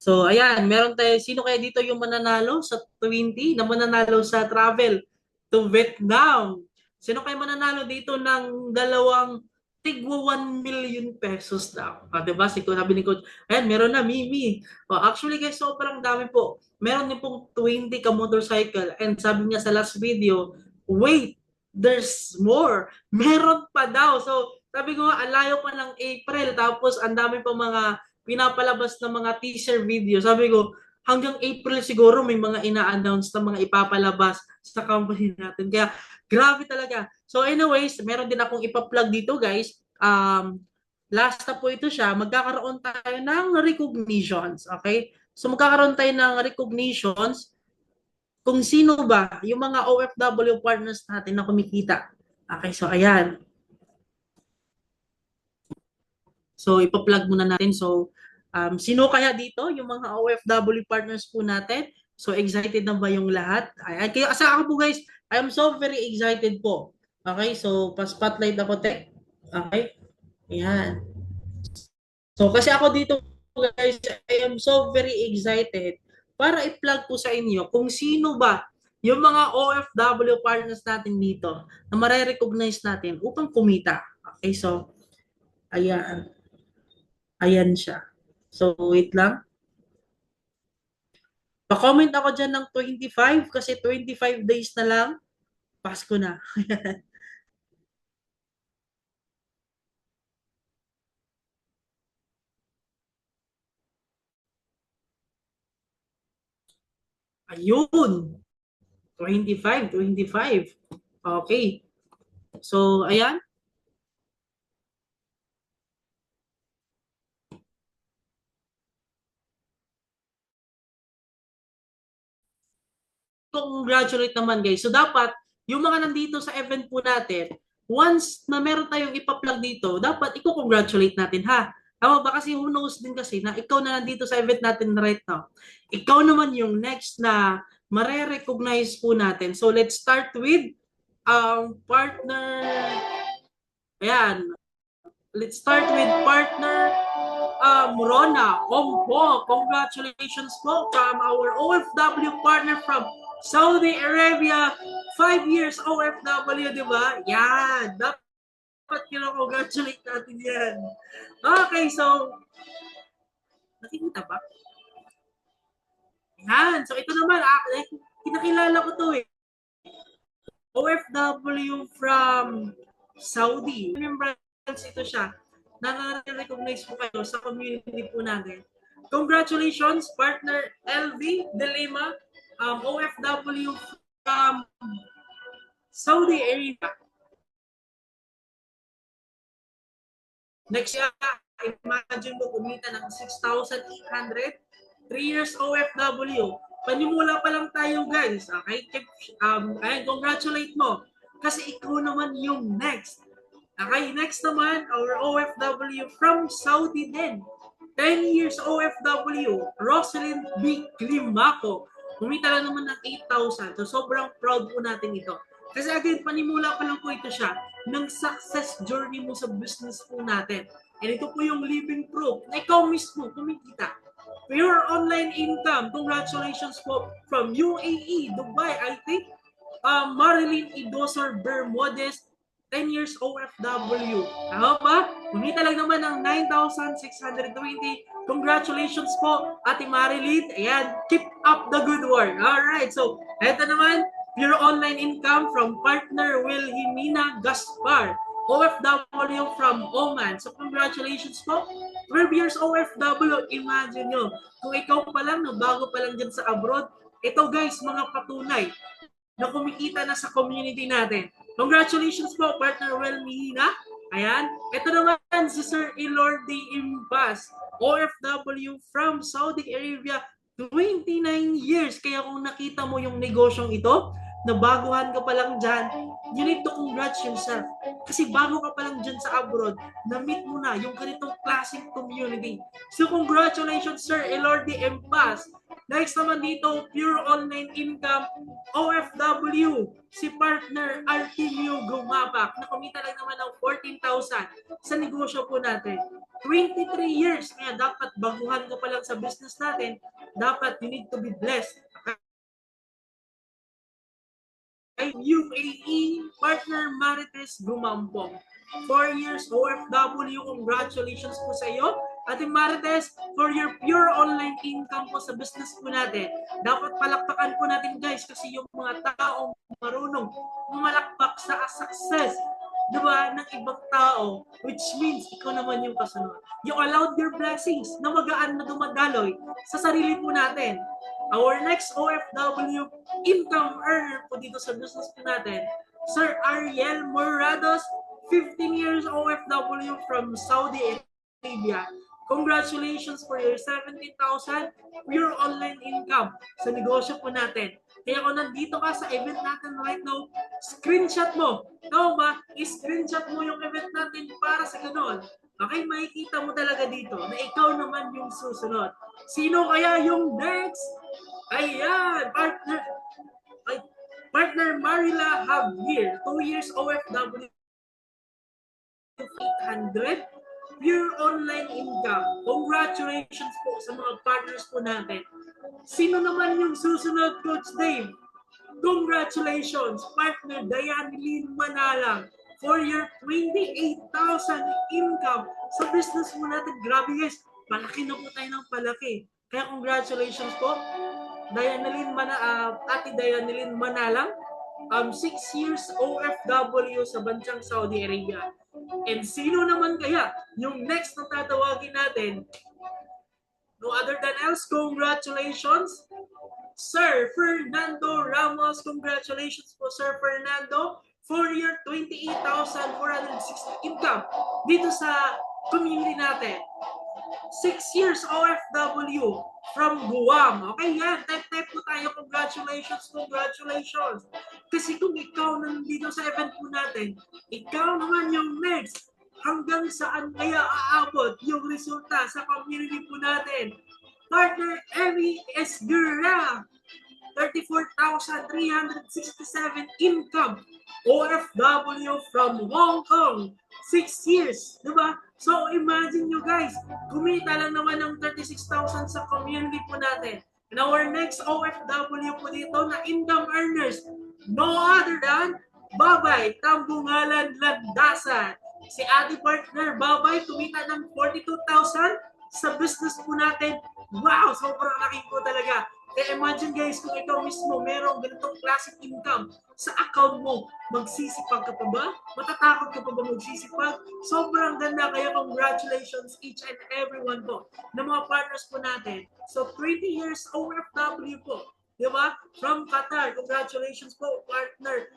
So, ayan, meron tayo. Sino kaya dito yung mananalo sa 20 na mananalo sa travel to Vietnam? Sino kaya mananalo dito ng dalawang tigwa 1 million pesos na? Diba? Sabi ni Coach, ayan, meron na, Mimi. Actually guys, sobrang dami po. Meron din pong 20 ka motorcycle and sabi niya sa last video, wait, there's more. Meron pa daw. So, sabi ko nga, alayo pa ng April tapos ang dami pa mga pinapalabas ng mga teaser video. Sabi ko, hanggang April siguro may mga ina-announce na mga ipapalabas sa company natin. Kaya, grabe talaga. So anyways, meron din akong ipa-plug dito guys. Last na po ito siya. Magkakaroon tayo ng recognitions. Okay? So magkakaroon tayo ng recognitions kung sino ba yung mga OFW partners natin na kumikita. Okay, so ayan. So ipa-plug muna natin. So sino kaya dito yung mga OFW partners po natin? So excited na ba yung lahat? Ayan. Kaya sa ako po guys, I am so very excited po. Okay, so pa-spotlight ako Tek. Okay? Ayan. So kasi ako dito guys, I am so very excited para i-plug po sa inyo kung sino ba yung mga OFW partners natin dito na mare-recognize natin upang kumita. Okay, so ayan. Ayan siya. So, wait lang. Pa-comment ako dyan ng 25 kasi 25 days na lang. Pasko na. Ayun. 25, 25. Okay. So, ayan. Congratulate naman guys. So dapat, yung mga nandito sa event po natin, once na meron tayong ipa-plug dito, dapat i-congratulate natin ha. Tama ba? Kasi who knows din kasi na ikaw na nandito sa event natin right now. Ikaw naman yung next na mare-recognize po natin. So let's start with partner. Ayan. Let's start with partner Rona Ompo. Congratulations po from our OFW partner from Saudi Arabia. 5 years OFW, di ba? Yan. Dapat congratulate natin yan. Okay, so nakikita ba? Yan. So ito naman, kinakilala ko to eh. OFW from Saudi. Remembrance ito siya. Na-recognize po kayo sa community po natin. Congratulations, partner LV De Lima, OFW from Saudi Arabia. Next year, imagine mo kumita ng 6,800, 3 years OFW. Panimula pa lang tayo guys, okay? Ayan, congratulate mo. Kasi ikaw naman yung next. Okay, next naman, our OFW from Saudi din. 10 years OFW, Rosalind B. Climaco. Kumita lang naman ng 8,000. So sobrang proud po natin ito. Kasi again, panimula pa lang po ito siya ng success journey mo sa business po natin. And ito po yung living proof na ikaw mismo kumikita. Pure online income. Congratulations po from UAE, Dubai, I think. Marilyn Idosor Bermudez, 10 years OFW. Tama ba? Kumita lang naman ng 9,620. Congratulations po, Ate Marilyn. Ayan, keep up the good work. Alright, so, eto naman, pure online income from partner Wilhelmina Gaspar. OFW from Oman. So, congratulations po. 12 years OFW. Imagine nyo, kung ikaw pa lang, no, bago pa lang dyan sa abroad, ito guys, mga patunay na kumikita na sa community natin. Congratulations po, partner Wilhelmina. Ayan. Ito naman si Sir Elordi Impas, OFW from Saudi Arabia, 29 years. Kaya kung nakita mo yung negosyong ito, na baguhan ka pa lang dyan, you need to congrats yourself. Kasi bago ka pa lang dyan sa abroad, na-meet mo na yung ganitong klaseng community. So congratulations, Sir Elordi Impas. Next naman dito, pure online income, OFW, si partner Artemio Gumapak, na kumita lang naman ng 14,000 sa negosyo po natin. 23 years, kaya dapat baguhan ka pa lang sa business natin, dapat you need to be blessed. UAE, partner Marites Gumampong. 4 years OFW, congratulations po sa iyo. Ate Marites, for your pure online income po sa business po natin. Dapat palakpakan po natin guys kasi yung mga taong marunong malakpak sa success, diba, ng ibang tao, which means ikaw naman yung kasunod. You allowed your blessings na magaan na dumadaloy sa sarili po natin. Our next OFW income earner po dito sa business po natin, Sir Ariel Morados, 15 years OFW from Saudi Arabia. Congratulations for your 70,000 pure online income sa negosyo po natin. Kaya kung nandito ka sa event natin right now, screenshot mo. Tama ba? I-screenshot mo yung event natin para sa ganon. Okay, makikita mo talaga dito na ikaw naman yung susunod. Sino kaya yung next? Ayan, partner Marila Javier, 2 years OFW, 800, pure online income. Congratulations po sa mga partners po natin. Sino naman yung susunod, Coach Dave? Congratulations, partner Diane Lynn Manalang, for your 28,000 income sa business mo natin. Grabe guys, palaki na po tayo ng palaki. Kaya congratulations po, Ate Dianelyn Manalang, 6 years OFW sa bansang Saudi Arabia. And sino naman kaya yung next na tatawagin natin? No other than else, congratulations, Sir Fernando Ramos. Congratulations po, Sir Fernando, for your 28,460 income dito sa community natin. 6 years OFW from Guam. Okay, yan. Type po tayo. Congratulations, congratulations. Kasi kung ikaw nandito sa event po natin, ikaw naman yung next. Hanggang saan kaya aabot yung resulta sa community po natin? Partner Emmy Esguerra, 34,367 income. OFW from Hong Kong. 6 years. Diba? So, imagine nyo guys, kumita lang naman ng 36,000 sa community po natin. And our next OFW po dito na income earners, no other than Babay Tambungalan Landasan. Si Ate Partner Babay, kumita ng 42,000 sa business po natin. Wow! Sobrang laki po talaga. Kaya imagine guys, kung ikaw mismo merong ganitong classic income sa account mo, magsisipag ka pa ba? Matatakot ka pa ba magsisipag? Sobrang ganda, kaya congratulations each and everyone po ng mga partners po natin. So 20 years OFW po, di ba? From Qatar, congratulations po partner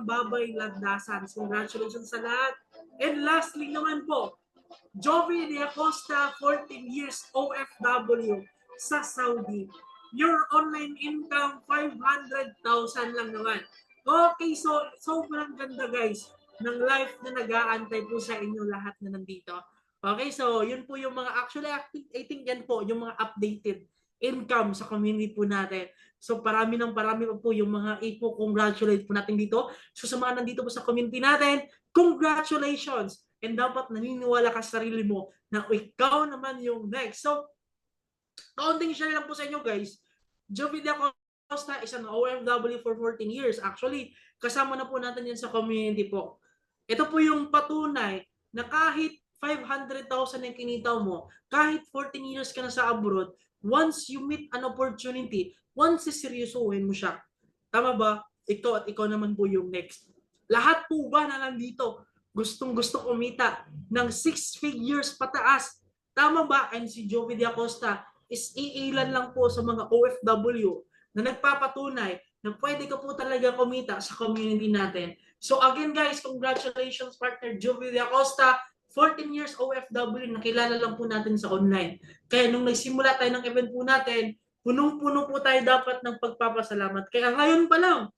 Babay Landasan. Congratulations sa lahat. And lastly naman po, Jovi de Acosta, 14 years OFW sa Saudi. Your online income, 500,000 lang naman. Okay, so sobrang ganda guys ng life na nag-aantay po sa inyo lahat na nandito. Okay, so yun po yung mga, actually I think yan po yung mga updated income sa community po natin. So parami po yung mga ipo-congratulate po natin dito. So sa mga nandito po sa community natin, congratulations! And dapat naniniwala ka sa sarili mo na ikaw naman yung next. So, kaunting share lang po sa inyo guys. Jovi de Acosta is an OFW for 14 years. Actually, kasama na po natin yan sa community po. Ito po yung patunay na kahit 500,000 yung kinita mo, kahit 14 years ka na sa abroad, once you meet an opportunity, once seryosohin mo siya. Tama ba? Ikaw at ikaw naman po yung next. Lahat po ba na nandito gustong-gusto kumita ng 6 figures pataas? Tama ba? And si Jovi de Acosta is iilan lang po sa mga OFW na nagpapatunay na pwede ka po talaga kumita sa community natin. So again guys, congratulations partner Jovi de Acosta, 14 years OFW, nakilala lang po natin sa online. Kaya nung nagsimula tayo ng event po natin, punong-puno po tayo dapat ng pagpapasalamat. Kaya ngayon pa lang,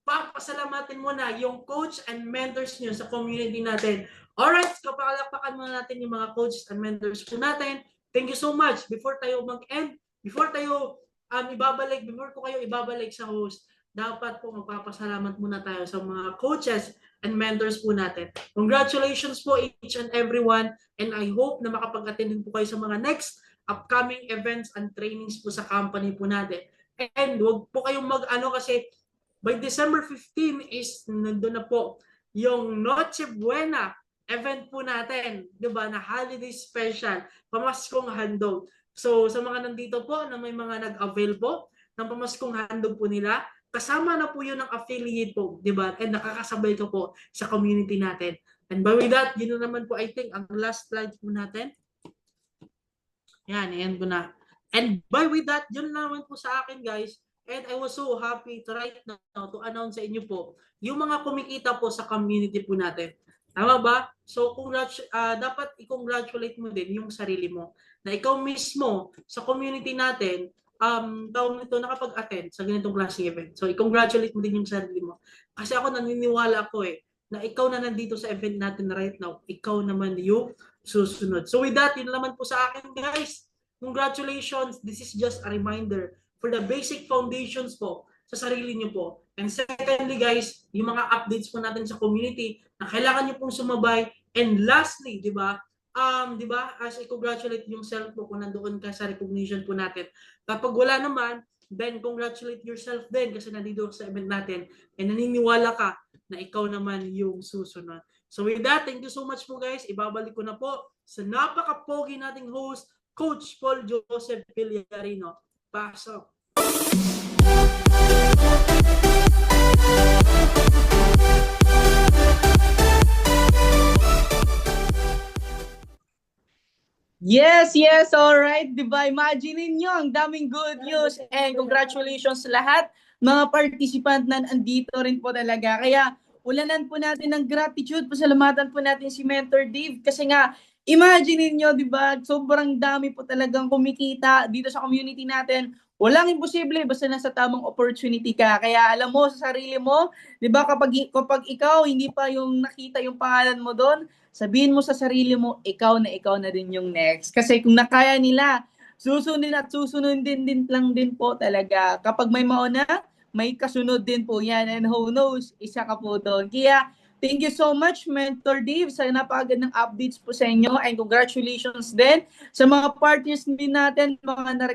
papasalamatin mo na yung coach and mentors nyo sa community natin. Alright, kapalakpakan muna natin yung mga coaches and mentors po natin. Thank you so much. Before tayo mag-end, before ko kayo ibabalik sa host, dapat po magpapasalamat muna tayo sa mga coaches and mentors po natin. Congratulations po each and everyone, and I hope na makapag-attend din po kayo sa mga next upcoming events and trainings po sa company po natin. And wag po kayong kasi by December 15 is nandun na po yung Noche Buena event po natin, 'di ba? Na holiday special, pamaskong handog. So sa mga nandito po na may mga nag-avail po ng pamaskong handog po nila, kasama na po 'yun ng affiliate po, 'di ba? And nakakasabay ka po sa community natin. And by that, yun na naman po I think ang last slide po natin. Yan ko na. And by with that, yun naman po sa akin guys. And I was so happy to right now to announce sa inyo po yung mga kumikita po sa community po natin. Tama ba? So dapat i-congratulate mo din yung sarili mo na ikaw mismo sa community natin taong nito nakapag-attend sa ganitong klaseng event. So i-congratulate mo din yung sarili mo. Kasi ako naniniwala ako na ikaw na nandito sa event natin right now, ikaw naman yung susunod. So with that, yun naman po sa akin guys. Congratulations. This is just a reminder for the basic foundations po sa sarili niyo po. And secondly guys, yung mga updates po natin sa community na kailangan niyo pong sumabay. And lastly, di ba, as i-congratulate yung self po kung nandoon ka sa recognition po natin. Kapag wala naman, then congratulate yourself din kasi nandito sa event natin and naniniwala ka na ikaw naman yung susunod. So with that, thank you so much po guys. Ibabalik ko na po sa napaka-pogi nating host, Coach Paul Joseph Villarino. Pasok! Yes, alright, diba? Imagine niyo ang daming good news and congratulations sa lahat mga participant na andito rin po talaga. Kaya ulanan po natin ng gratitude, pasalamatan po natin si Mentor Dave kasi nga, imagine niyo, diba? Sobrang dami po talagang kumikita dito sa community natin. Walang imposible basta nasa tamang opportunity ka. Kaya alam mo sa sarili mo, 'di ba kapag ikaw hindi pa yung nakita yung pangalan mo doon, sabihin mo sa sarili mo, ikaw na din yung next. Kasi kung nakaya nila, susunod at susunod din lang din po talaga. Kapag may mauna, may kasunod din po yan. And who knows, isa ka po doon. Kaya, thank you so much, Mentor Dave, sa napakagandang updates po sa inyo. And congratulations din sa mga partners din natin, mga